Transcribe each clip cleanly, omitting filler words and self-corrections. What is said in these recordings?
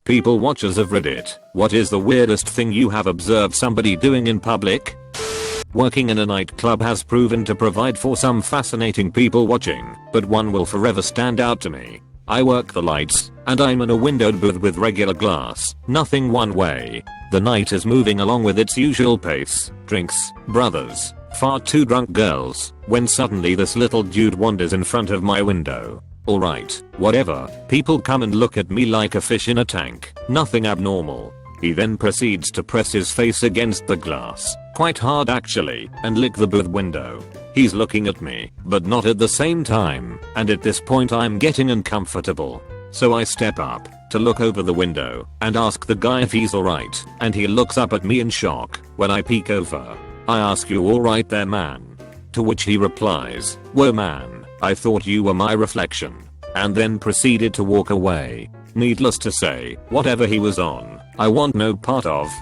People watchers of Reddit, what is the weirdest thing you have observed somebody doing in public? Working in a nightclub has proven to provide for some fascinating people watching, but one will forever stand out to me. I work the lights, and I'm in a windowed booth with regular glass, nothing one way. The night is moving along with its usual pace, drinks, brothers, far too drunk girls, when suddenly this little dude wanders in front of my window. Alright, whatever, people come and look at me like a fish in a tank, nothing abnormal. He then proceeds to press his face against the glass, quite hard actually, and lick the booth window. He's looking at me, but not at the same time, and at this point I'm getting uncomfortable. So I step up to look over the window and ask the guy if he's alright, and he looks up at me in shock. When I peek over, I ask, "You alright there, man?" To which he replies, "Whoa man, I thought you were my reflection," and then proceeded to walk away. Needless to say, whatever he was on, I want no part of.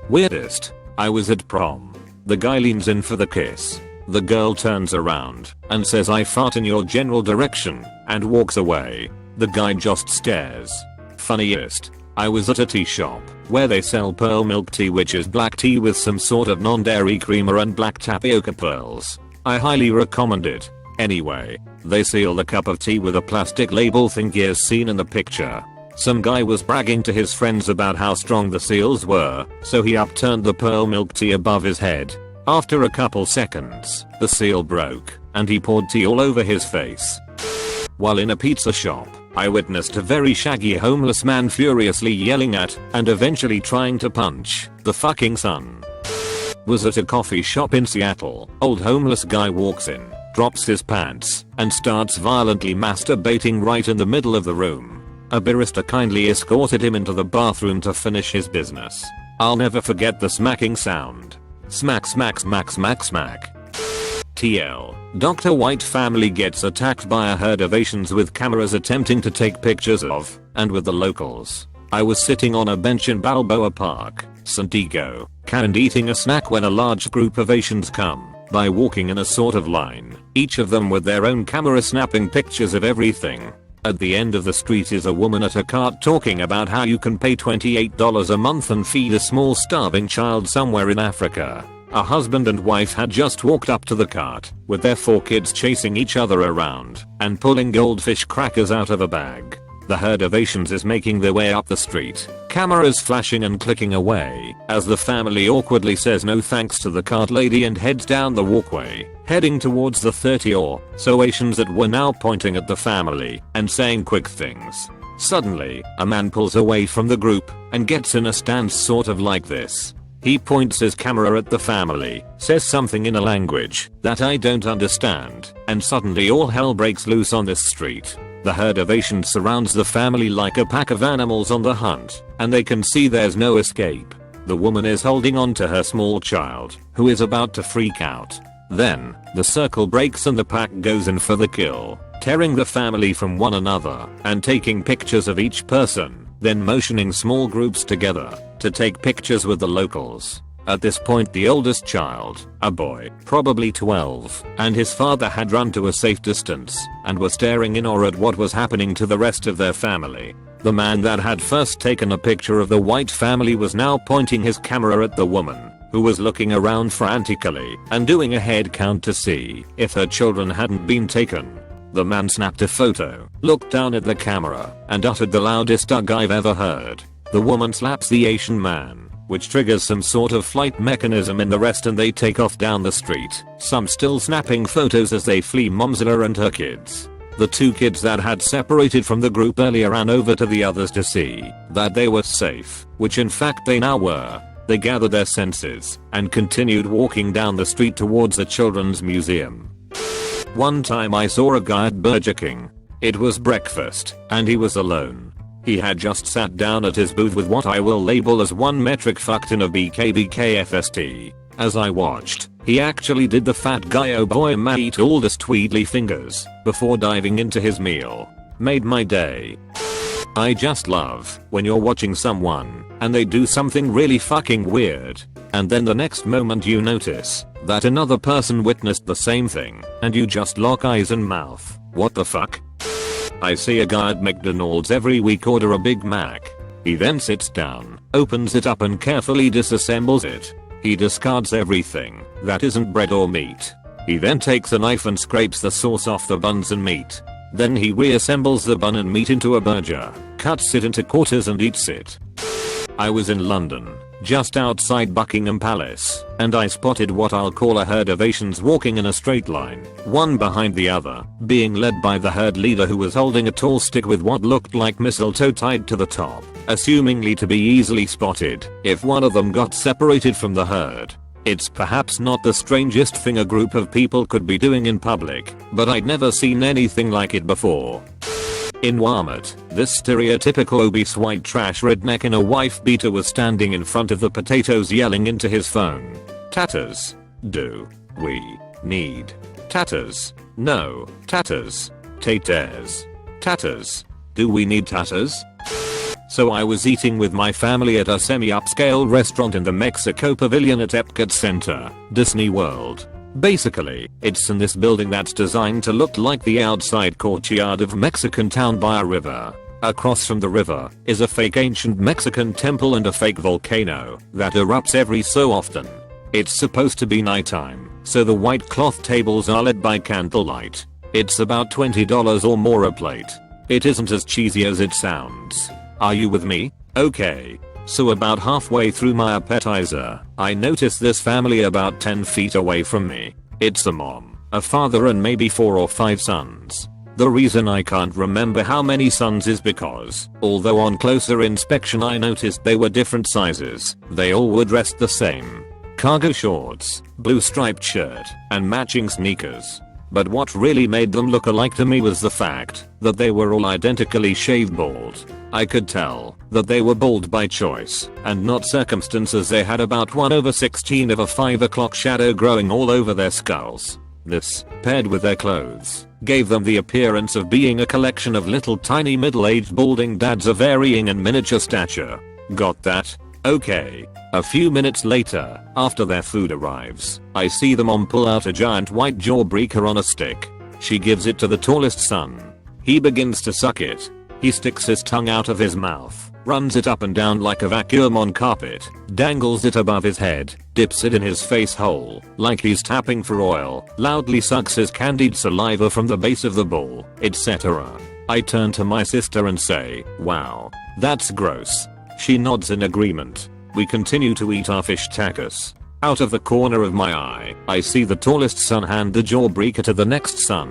Weirdest. I was at prom. The guy leans in for the kiss. The girl turns around and says, "I fart in your general direction," and walks away. The guy just stares. Funniest. I was at a tea shop where they sell pearl milk tea, which is black tea with some sort of non-dairy creamer and black tapioca pearls. I highly recommend it. Anyway, they seal the cup of tea with a plastic label thingy as seen in the picture. Some guy was bragging to his friends about how strong the seals were, so he upturned the pearl milk tea above his head. After a couple seconds, the seal broke, and he poured tea all over his face. While in a pizza shop, I witnessed a very shaggy homeless man furiously yelling at, and eventually trying to punch, the fucking sun. Was at a coffee shop in Seattle. Old homeless guy walks in, drops his pants, and starts violently masturbating right in the middle of the room. A barista kindly escorted him into the bathroom to finish his business. I'll never forget the smacking sound. Smack smack smack smack smack. TL. Dr. White family gets attacked by a herd of Asians with cameras attempting to take pictures of, and with the locals. I was sitting on a bench in Balboa Park, San Diego, and eating a snack when a large group of Asians come by walking in a sort of line, each of them with their own camera snapping pictures of everything. At the end of the street is a woman at a cart talking about how you can pay $28 a month and feed a small starving child somewhere in Africa. A husband and wife had just walked up to the cart, with their 4 kids chasing each other around, and pulling goldfish crackers out of a bag. The herd of Asians is making their way up the street, cameras flashing and clicking away, as the family awkwardly says no thanks to the cart lady and heads down the walkway, heading towards the 30 or so Asians that were now pointing at the family and saying quick things. Suddenly, a man pulls away from the group and gets in a stance sort of like this. He points his camera at the family, says something in a language that I don't understand, and suddenly all hell breaks loose on this street. The herd of Asians surrounds the family like a pack of animals on the hunt, and they can see there's no escape. The woman is holding on to her small child, who is about to freak out. Then, the circle breaks and the pack goes in for the kill, tearing the family from one another and taking pictures of each person, then motioning small groups together to take pictures with the locals. At this point the oldest child, a boy, probably 12, and his father had run to a safe distance and were staring in awe at what was happening to the rest of their family. The man that had first taken a picture of the White family was now pointing his camera at the woman, who was looking around frantically and doing a head count to see if her children hadn't been taken. The man snapped a photo, looked down at the camera, and uttered the loudest ugh I've ever heard. The woman slaps the Asian man, which triggers some sort of flight mechanism in the rest, and they take off down the street, some still snapping photos as they flee Momzilla and her kids. The 2 kids that had separated from the group earlier ran over to the others to see that they were safe, which in fact they now were. They gathered their senses and continued walking down the street towards the children's museum. One time I saw a guy at Burger King. It was breakfast, and he was alone. He had just sat down at his booth with what I will label as one metric fucked in a BKBKFST. As I watched, he actually did the fat guy oh boy ma eat all his tweedly fingers before diving into his meal. Made my day. I just love when you're watching someone and they do something really fucking weird, and then the next moment you notice that another person witnessed the same thing and you just lock eyes and mouth, what the fuck? I see a guy at McDonald's every week order a Big Mac. He then sits down, opens it up and carefully disassembles it. He discards everything that isn't bread or meat. He then takes a knife and scrapes the sauce off the buns and meat. Then he reassembles the bun and meat into a burger, cuts it into quarters and eats it. I was in London, just outside Buckingham Palace, and I spotted what I'll call a herd of Asians walking in a straight line, one behind the other, being led by the herd leader who was holding a tall stick with what looked like mistletoe tied to the top, assumingly to be easily spotted if one of them got separated from the herd. It's perhaps not the strangest thing a group of people could be doing in public, but I'd never seen anything like it before. In Walmart, this stereotypical obese white trash redneck in a wife beater was standing in front of the potatoes yelling into his phone. Tatters. Do we need tatters? No. Tatters. Taters. Tatters. Do we need tatters? So I was eating with my family at a semi-upscale restaurant in the Mexico Pavilion at Epcot Center, Disney World. Basically, it's in this building that's designed to look like the outside courtyard of Mexican town by a river. Across from the river is a fake ancient Mexican temple and a fake volcano that erupts every so often. It's supposed to be nighttime, so the white cloth tables are lit by candlelight. It's about $20 or more a plate. It isn't as cheesy as it sounds. Are you with me? Okay. So about halfway through my appetizer, I notice this family about 10 feet away from me. It's a mom, a father and maybe 4 or 5 sons. The reason I can't remember how many sons is because, although on closer inspection I noticed they were different sizes, they all were dressed the same. Cargo shorts, blue striped shirt, and matching sneakers. But what really made them look alike to me was the fact that they were all identically shaved bald. I could tell that they were bald by choice and not circumstance, as they had about 1/16 of a 5 o'clock shadow growing all over their skulls. This, paired with their clothes, gave them the appearance of being a collection of little tiny middle-aged balding dads of varying and miniature stature. Got that? Okay. A few minutes later, after their food arrives, I see the mom pull out a giant white jawbreaker on a stick. She gives it to the tallest son. He begins to suck it. He sticks his tongue out of his mouth, runs it up and down like a vacuum on carpet, dangles it above his head, dips it in his face hole, like he's tapping for oil, loudly sucks his candied saliva from the base of the bowl, etc. I turn to my sister and say, "Wow, that's gross." She nods in agreement. We continue to eat our fish tacos. Out of the corner of my eye, I see the tallest son hand the jawbreaker to the next son.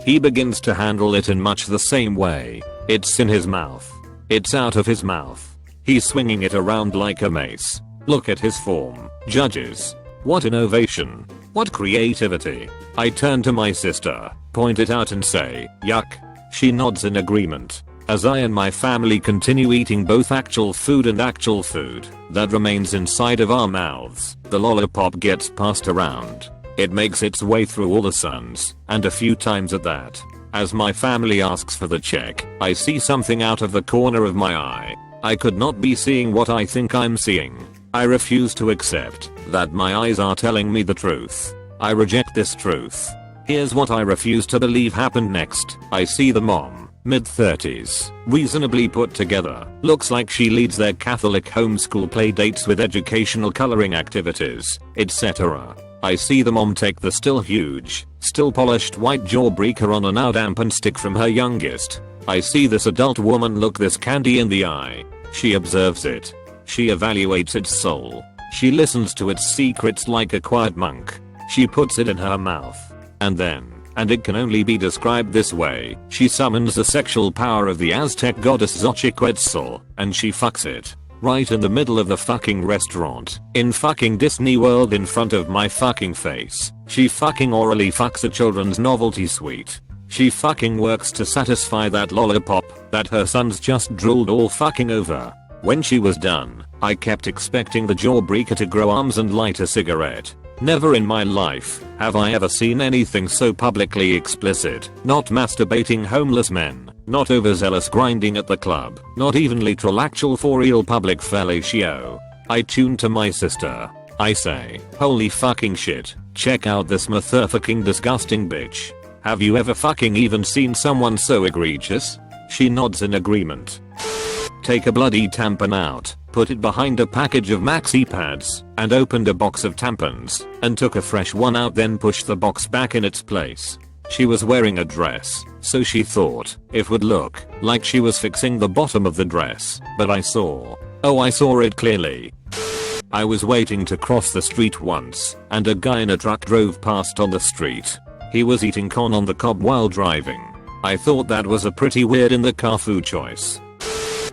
He begins to handle it in much the same way. It's in his mouth. It's out of his mouth. He's swinging it around like a mace. Look at his form, judges. What innovation. What creativity. I turn to my sister, point it out and say, "Yuck." She nods in agreement. As I and my family continue eating both actual food and actual food that remains inside of our mouths, the lollipop gets passed around. It makes its way through all the sons, and a few times at that. As my family asks for the check, I see something out of the corner of my eye. I could not be seeing what I think I'm seeing. I refuse to accept that my eyes are telling me the truth. I reject this truth. Here's what I refuse to believe happened next. I see the mom, mid-30s, reasonably put together, looks like she leads their Catholic homeschool play dates with educational coloring activities, etc. I see the mom take the still huge, still polished white jawbreaker on a now dampened stick from her youngest. I see this adult woman look this candy in the eye. She observes it. She evaluates its soul. She listens to its secrets like a quiet monk. She puts it in her mouth. And then, and it can only be described this way, she summons the sexual power of the Aztec goddess Xochiquetzal, and she fucks it. Right in the middle of the fucking restaurant, in fucking Disney World in front of my fucking face. She fucking orally fucks a children's novelty suite. She fucking works to satisfy that lollipop that her sons just drooled all fucking over. When she was done, I kept expecting the jawbreaker to grow arms and light a cigarette. Never in my life have I ever seen anything so publicly explicit. Not masturbating homeless men, not overzealous grinding at the club, not even literal actual for real public fellatio. I tune to my sister. I say, "Holy fucking shit, check out this motherfucking disgusting bitch. Have you ever fucking even seen someone so egregious?" She nods in agreement. take a bloody tampon out, put it behind a package of maxi pads, and opened a box of tampons, and took a fresh one out, then pushed the box back in its place. She was wearing a dress, so she thought it would look like she was fixing the bottom of the dress, but I saw it clearly. I was waiting to cross the street once, and a guy in a truck drove past on the street. He was eating corn on the cob while driving. I thought that was a pretty weird in the car food choice.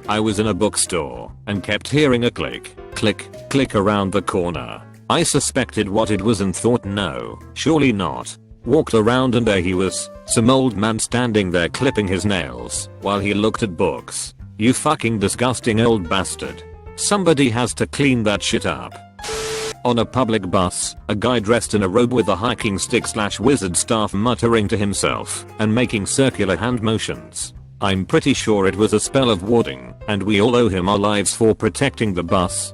I was in a bookstore and kept hearing a click, click, click around the corner. I suspected what it was and thought no, surely not. Walked around and there he was, some old man standing there clipping his nails while he looked at books. You fucking disgusting old bastard. Somebody has to clean that shit up. On a public bus, a guy dressed in a robe with a hiking stick / wizard staff muttering to himself and making circular hand motions. I'm pretty sure it was a spell of warding, and we all owe him our lives for protecting the bus.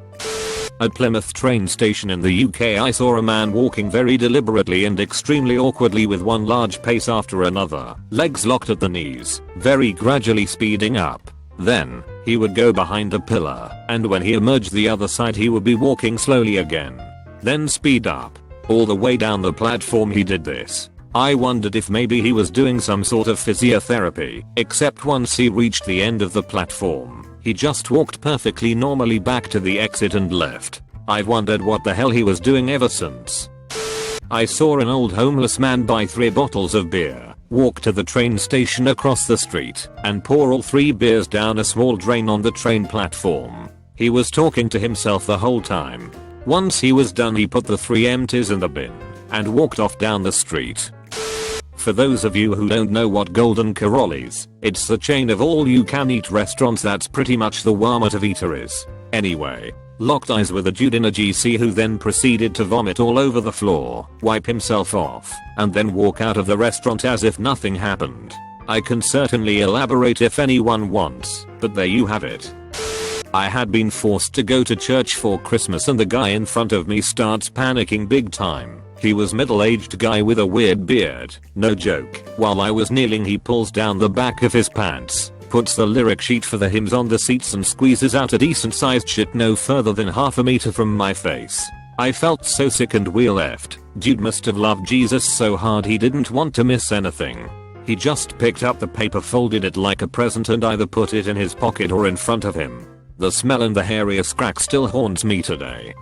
At Plymouth train station in the UK, I saw a man walking very deliberately and extremely awkwardly with one large pace after another, legs locked at the knees, very gradually speeding up. Then, he would go behind a pillar, and when he emerged the other side he would be walking slowly again. Then speed up. All the way down the platform he did this. I wondered if maybe he was doing some sort of physiotherapy, except once he reached the end of the platform, he just walked perfectly normally back to the exit and left. I've wondered what the hell he was doing ever since. I saw an old homeless man buy 3 bottles of beer, walk to the train station across the street, and pour all 3 beers down a small drain on the train platform. He was talking to himself the whole time. Once he was done, he put the 3 empties in the bin and walked off down the street. For those of you who don't know what Golden Corral is, it's the chain of all-you-can-eat restaurants that's pretty much the Walmart of eateries. Anyway, locked eyes with a dude in a GC who then proceeded to vomit all over the floor, wipe himself off, and then walk out of the restaurant as if nothing happened. I can certainly elaborate if anyone wants, but there you have it. I had been forced to go to church for Christmas and the guy in front of me starts panicking big time. He was middle-aged guy with a weird beard, no joke. While I was kneeling he pulls down the back of his pants, puts the lyric sheet for the hymns on the seats and squeezes out a decent sized shit no further than half a meter from my face. I felt so sick and we left. Dude must have loved Jesus so hard he didn't want to miss anything. He just picked up the paper, folded it like a present and either put it in his pocket or in front of him. The smell and the hairiest crack still haunts me today.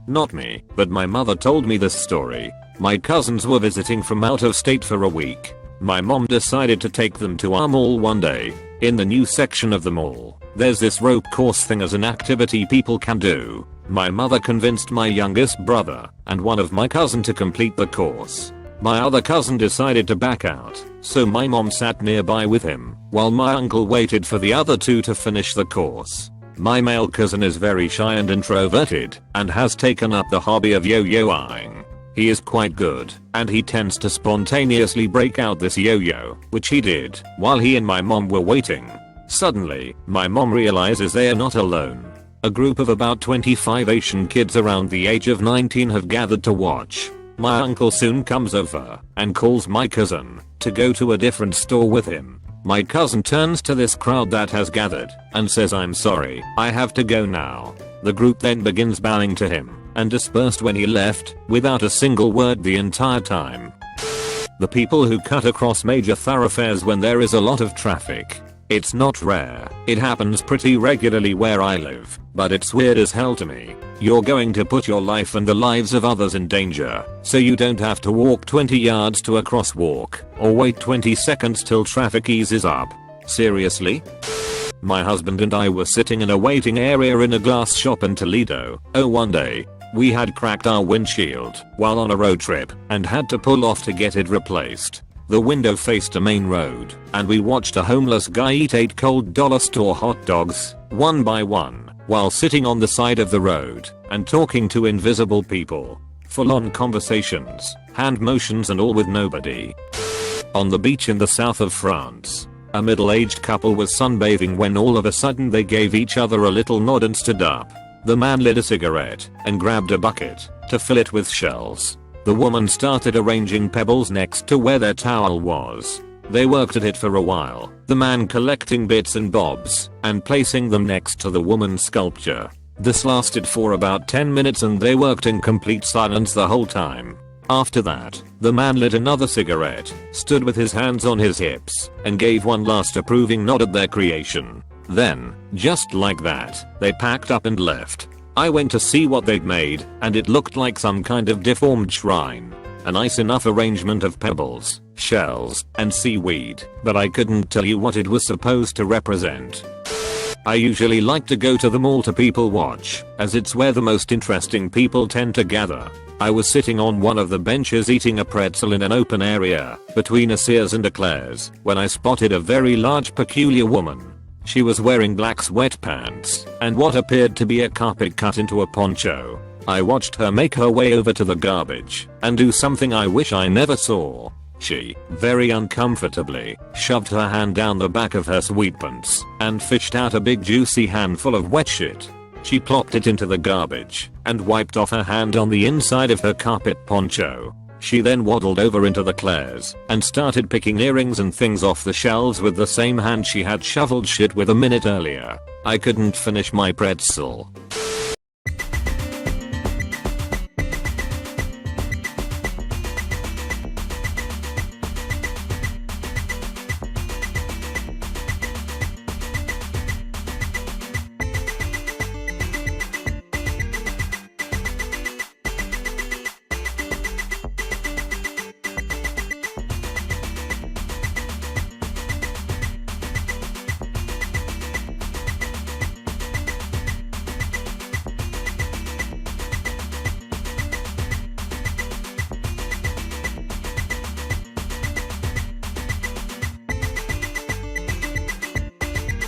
Not me, but my mother told me this story. My cousins were visiting from out of state for a week. My mom decided to take them to our mall one day. In the new section of the mall, there's this rope course thing as an activity people can do. My mother convinced my youngest brother and one of my cousin to complete the course. My other cousin decided to back out, so my mom sat nearby with him while my uncle waited for the other 2 to finish the course. My male cousin is very shy and introverted and has taken up the hobby of yo-yoing. He is quite good, and he tends to spontaneously break out this yo-yo, which he did while he and my mom were waiting. Suddenly, my mom realizes they are not alone. A group of about 25 Asian kids around the age of 19 have gathered to watch. My uncle soon comes over and calls my cousin to go to a different store with him. My cousin turns to this crowd that has gathered and says, "I'm sorry, I have to go now." The group then begins bowing to him and dispersed when he left without a single word the entire time. The people who cut across major thoroughfares when there is a lot of traffic. It's not rare, it happens pretty regularly where I live, but it's weird as hell to me. You're going to put your life and the lives of others in danger, so you don't have to walk 20 yards to a crosswalk, or wait 20 seconds till traffic eases up. Seriously? My husband and I were sitting in a waiting area in a glass shop in Toledo. One day, we had cracked our windshield while on a road trip and had to pull off to get it replaced. The window faced a main road, and we watched a homeless guy eat 8 cold dollar store hot dogs, one by one, while sitting on the side of the road and talking to invisible people. Full-on conversations, hand motions and all with nobody. On the beach in the south of France, a middle-aged couple was sunbathing when all of a sudden they gave each other a little nod and stood up. The man lit a cigarette and grabbed a bucket to fill it with shells. The woman started arranging pebbles next to where their towel was. They worked at it for a while, the man collecting bits and bobs and placing them next to the woman's sculpture. This lasted for about 10 minutes and they worked in complete silence the whole time. After that, the man lit another cigarette, stood with his hands on his hips, and gave one last approving nod at their creation. Then, just like that, they packed up and left. I went to see what they'd made, and it looked like some kind of deformed shrine. A nice enough arrangement of pebbles, shells, and seaweed, but I couldn't tell you what it was supposed to represent. I usually like to go to the mall to people watch, as it's where the most interesting people tend to gather. I was sitting on one of the benches eating a pretzel in an open area, between a Sears and a Claire's, when I spotted a very large peculiar woman. She was wearing black sweatpants, and what appeared to be a carpet cut into a poncho. I watched her make her way over to the garbage, and do something I wish I never saw. She, very uncomfortably, shoved her hand down the back of her sweatpants, and fished out a big juicy handful of wet shit. She plopped it into the garbage, and wiped off her hand on the inside of her carpet poncho. She then waddled over into the Claire's, and started picking earrings and things off the shelves with the same hand she had shoveled shit with a minute earlier. I couldn't finish my pretzel.